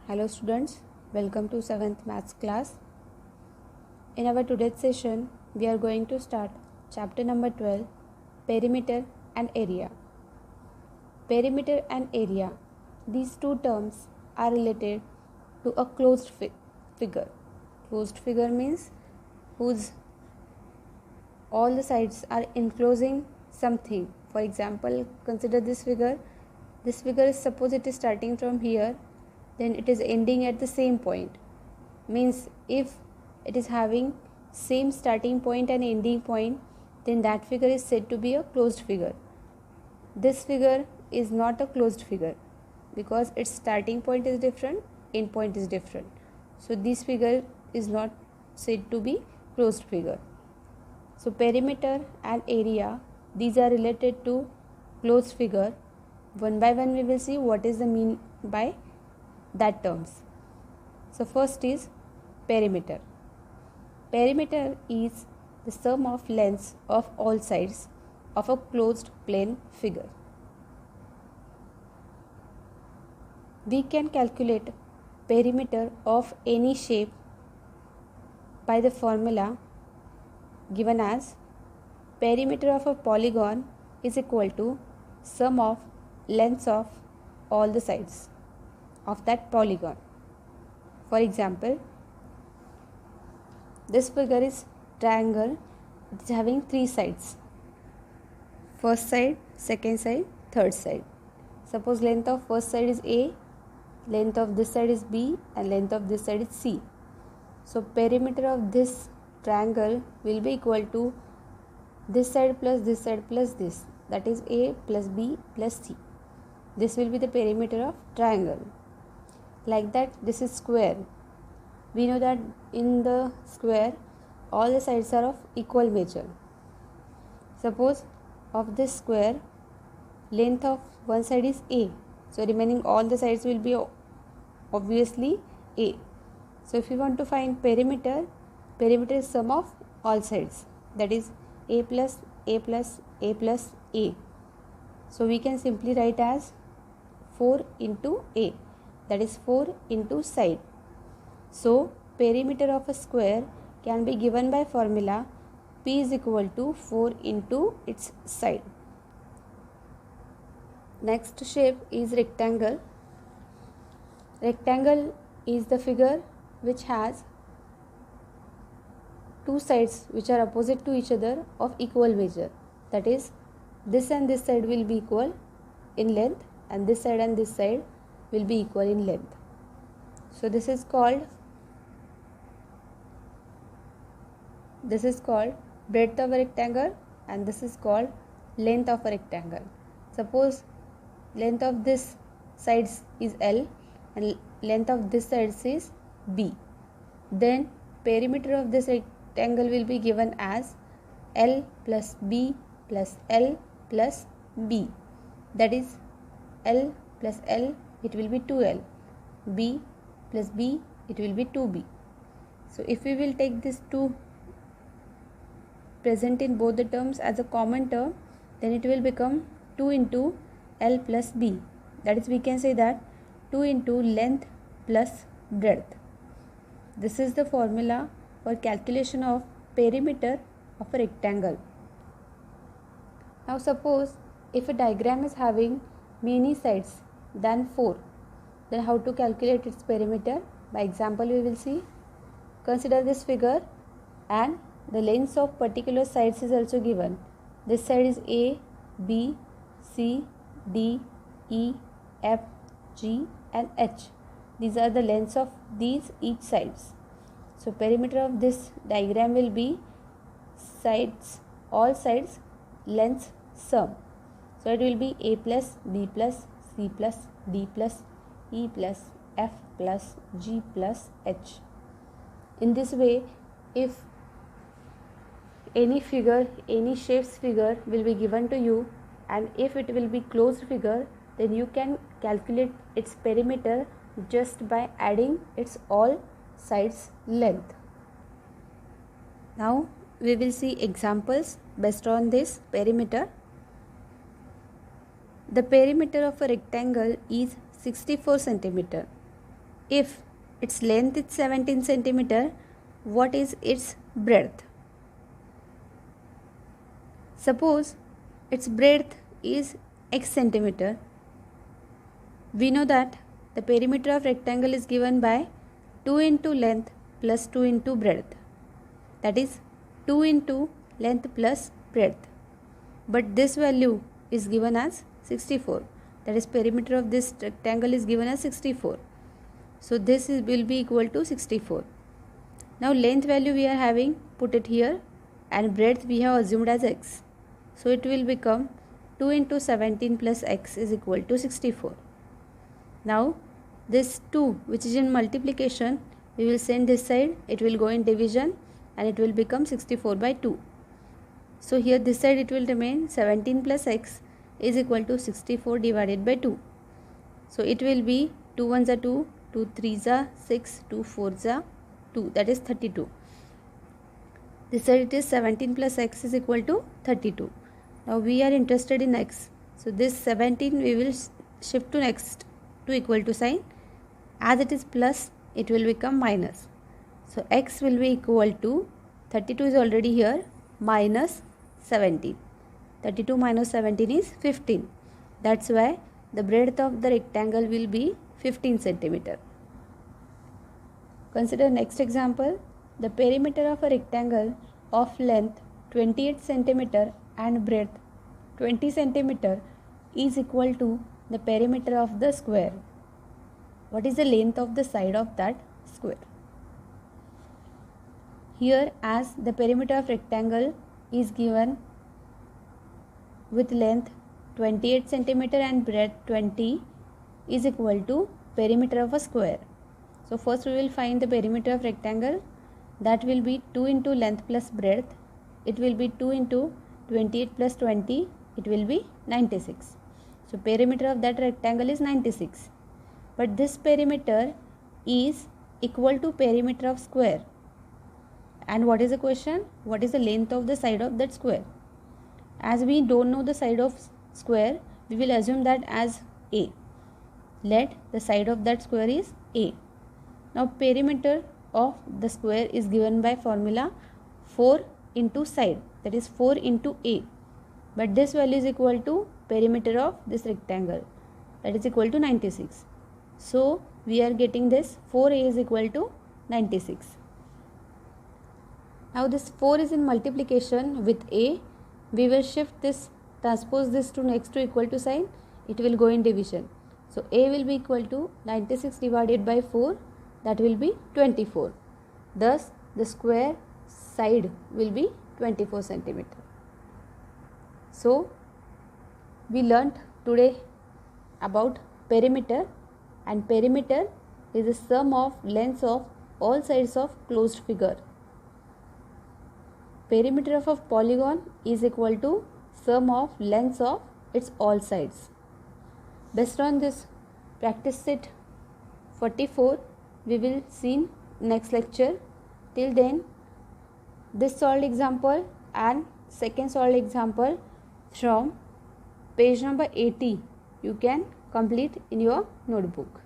Hello students, welcome to 7th Maths class. In our today's session, we are going to start chapter number 12, Perimeter and Area. Perimeter and area, these two terms are related to a closed figure. Closed figure means whose all the sides are enclosing something. For example, consider this figure. This figure is, suppose it is starting from here, then it is ending at the same point. Means if it is having same starting point and ending point, then that figure is said to be a closed figure. This figure is not a closed figure because its starting point is different, end point is different. So this figure is not said to be closed figure. So perimeter and area, these are related to closed figure. One by one we will see what is the mean by that terms. So first is perimeter. Perimeter is the sum of lengths of all sides of a closed plane figure. We can calculate perimeter of any shape by the formula given as perimeter of a polygon is equal to sum of lengths of all the sides of that polygon. For example, this figure is triangle. It is having three sides. First side, second side, third side. Suppose length of first side is A, length of this side is B, and length of this side is C. So perimeter of this triangle will be equal to this side plus this side plus this. That is A plus B plus C. This will be the perimeter of triangle. Like that, this is square. We know that in the square, all the sides are of equal measure. Suppose of this square, length of one side is A. So remaining all the sides will be obviously A. So if you want to find perimeter, perimeter is sum of all sides. That is A plus A plus A plus A. So we can simply write as 4 into A. That is 4 into side. So perimeter of a square can be given by formula P is equal to 4 into its side. Next shape is rectangle. Rectangle is the figure which has two sides which are opposite to each other of equal measure. That is, this and this side will be equal in length, and this side and this side will be equal in length. So this is called breadth of a rectangle, and this is called length of a rectangle. Suppose length of this sides is L and length of this sides is B. Then perimeter of this rectangle will be given as L plus B plus L plus B. That is L plus L, it will be 2L. B plus B, it will be 2B. So if we will take this 2 present in both the terms as a common term, then it will become 2 into L plus B. That is, we can say that 2 into length plus breadth. This is the formula for calculation of perimeter of a rectangle. Now suppose if a diagram is having many sides than 4, then how to calculate its perimeter? By example we will see. Consider this figure and the lengths of particular sides is also given. This side is A, B, C, D, E, F, G and H. These are the lengths of these each sides. So perimeter of this diagram will be sides, all sides lengths sum. So it will be A plus B plus C plus D plus E plus F plus G plus H. In this way, if any figure, any shapes figure will be given to you, and if it will be closed figure, then you can calculate its perimeter just by adding its all sides length. Now we will see examples based on this perimeter. The perimeter of a rectangle is 64 centimeter. if its length is 17 centimeter, what is its breadth? Suppose its breadth is x centimeter. We know that the perimeter of rectangle is given by 2 into length plus 2 into breadth. That is 2 into length plus breadth. But this value is given as 64. That is perimeter of this rectangle is given as 64. So this will be equal to 64. Now length value we are having, put it here, and breadth we have assumed as x. So it will become 2 into 17 plus x is equal to 64. Now this 2 which is in multiplication, we will send this side, it will go in division and it will become 64 by 2. So here this side it will remain 17 plus x is equal to 64 divided by 2. So it will be 2 1s are 2, 2 3s are 6, 2 4s are 2, that is 32. This side it is 17 plus x is equal to 32. Now we are interested in x. So this 17 we will shift to next to equal to sign. As it is plus, it will become minus. So x will be equal to 32 is already here, minus 17. 32 minus 17 is 15. That's why the breadth of the rectangle will be 15 centimeter. Consider next example. The perimeter of a rectangle of length 28 centimeter and breadth 20 centimeter is equal to the perimeter of the square. What is the length of the side of that square? Here, as the perimeter of rectangle is given with length 28 centimeter and breadth 20 is equal to perimeter of a square. So first we will find the perimeter of rectangle. That will be 2 into length plus breadth. It will be 2 into 28 plus 20. It will be 96. So perimeter of that rectangle is 96. But this perimeter is equal to perimeter of square. And what is the question? What is the length of the side of that square? As we don't know the side of square, we will assume that as A. Let the side of that square is A. Now perimeter of the square is given by formula 4 into side, that is 4 into A. But this value is equal to perimeter of this rectangle, that is equal to 96. So we are getting this 4A is equal to 96. Now this 4 is in multiplication with A. We will shift this, transpose this to next to equal to sign. It will go in division. So A will be equal to 96 divided by 4. That will be 24. Thus the square side will be 24 centimeter. So we learnt today about perimeter, and perimeter is the sum of lengths of all sides of closed figure. Perimeter of a polygon is equal to sum of lengths of its all sides. Based on this practice set 44, we will see in next lecture. Till then, this solved example and second solved example from page number 80 you can complete in your notebook.